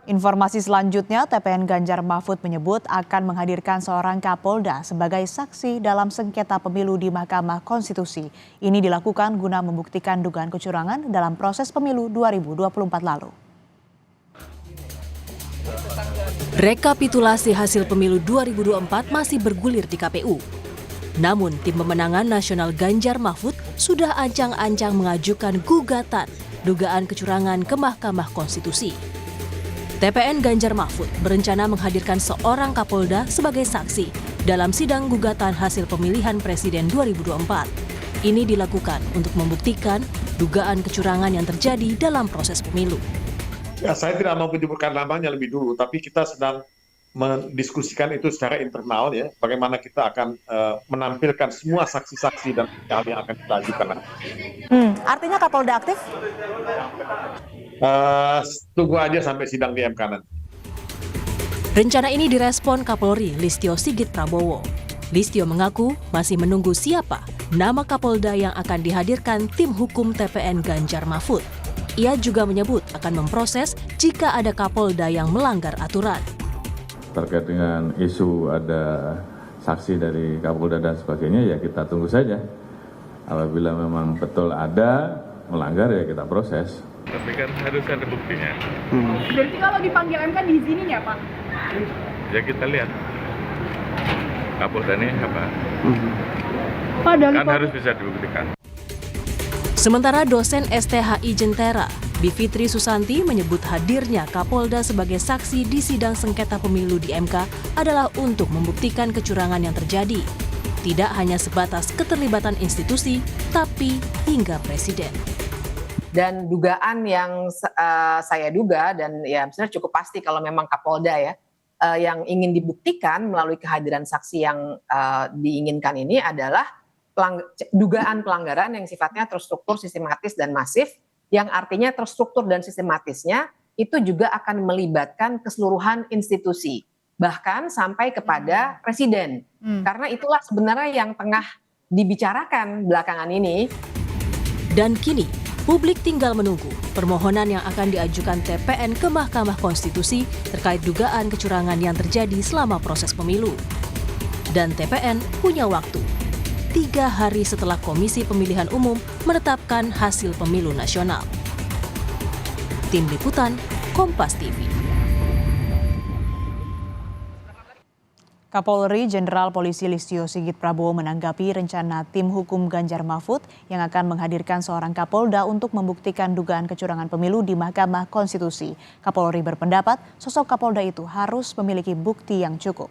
Informasi selanjutnya, TPN Ganjar Mahfud menyebut akan menghadirkan seorang Kapolda sebagai saksi dalam sengketa pemilu di Mahkamah Konstitusi. Ini dilakukan guna membuktikan dugaan kecurangan dalam proses pemilu 2024 lalu. Rekapitulasi hasil pemilu 2024 masih bergulir di KPU. Namun, tim pemenangan nasional Ganjar Mahfud sudah ancang-ancang mengajukan gugatan dugaan kecurangan ke Mahkamah Konstitusi. TPN Ganjar Mahfud berencana menghadirkan seorang Kapolda sebagai saksi dalam sidang gugatan hasil pemilihan Presiden 2024. Ini dilakukan untuk membuktikan dugaan kecurangan yang terjadi dalam proses pemilu. Ya, saya tidak mau menyebutkan namanya lebih dulu, tapi kita sedang mendiskusikan itu secara internal ya, bagaimana kita akan menampilkan semua saksi-saksi dan hal yang akan kita ajukan. Artinya Kapolda aktif? Tunggu aja sampai sidang di MK nanti. Rencana ini direspon Kapolri Listio Sigit Prabowo. Listio mengaku masih menunggu siapa nama Kapolda yang akan dihadirkan tim hukum TPN Ganjar Mahfud. Ia juga menyebut akan memproses jika ada Kapolda yang melanggar aturan. Terkait dengan isu ada saksi dari Kapolda dan sebagainya, ya kita tunggu saja. Apabila memang betul ada melanggar, ya kita proses. Tapi kan harus ada buktinya. Berarti kalau dipanggil MK diizinin ya Pak? Ya kita lihat. Kapolda ini apa? Pak, Kan harus bisa dibuktikan. Sementara dosen STHI Jentera, Bivitri Susanti menyebut hadirnya Kapolda sebagai saksi di sidang sengketa pemilu di MK adalah untuk membuktikan kecurangan yang terjadi. Tidak hanya sebatas keterlibatan institusi, tapi hingga presiden. Dan dugaan yang saya duga dan ya sebenarnya cukup pasti kalau memang Kapolda ya yang ingin dibuktikan melalui kehadiran saksi yang diinginkan ini adalah dugaan pelanggaran yang sifatnya terstruktur, sistematis dan masif, yang artinya terstruktur dan sistematisnya itu juga akan melibatkan keseluruhan institusi, bahkan sampai kepada presiden. Karena itulah sebenarnya yang tengah dibicarakan belakangan ini. Dan kini, publik tinggal menunggu permohonan yang akan diajukan TPN ke Mahkamah Konstitusi terkait dugaan kecurangan yang terjadi selama proses pemilu. Dan TPN punya waktu 3 hari setelah Komisi Pemilihan Umum menetapkan hasil pemilu nasional. Tim Liputan, Kompas TV. Kapolri Jenderal Polisi Listio Sigit Prabowo menanggapi rencana tim hukum Ganjar Mahfud yang akan menghadirkan seorang Kapolda untuk membuktikan dugaan kecurangan pemilu di Mahkamah Konstitusi. Kapolri berpendapat sosok Kapolda itu harus memiliki bukti yang cukup.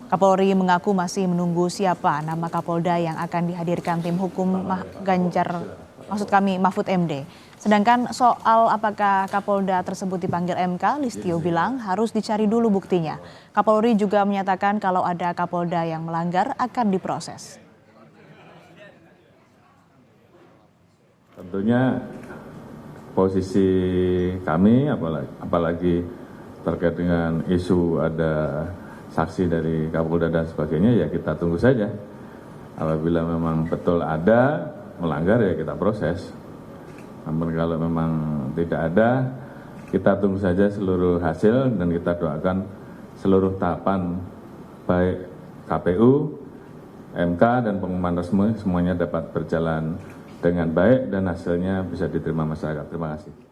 Kapolri mengaku masih menunggu siapa nama Kapolda yang akan dihadirkan tim hukum Mahfud MD. Sedangkan soal apakah Kapolda tersebut dipanggil MK, Listio bilang harus dicari dulu buktinya. Kapolri juga menyatakan kalau ada Kapolda yang melanggar akan diproses. Tentunya posisi kami apalagi terkait dengan isu ada saksi dari Kapolda dan sebagainya, ya kita tunggu saja. Apabila memang betul ada melanggar, ya kita proses. Namun kalau memang tidak ada, kita tunggu saja seluruh hasil dan kita doakan seluruh tahapan baik KPU, MK dan pengumuman resmi semuanya dapat berjalan dengan baik dan hasilnya bisa diterima masyarakat. Terima kasih.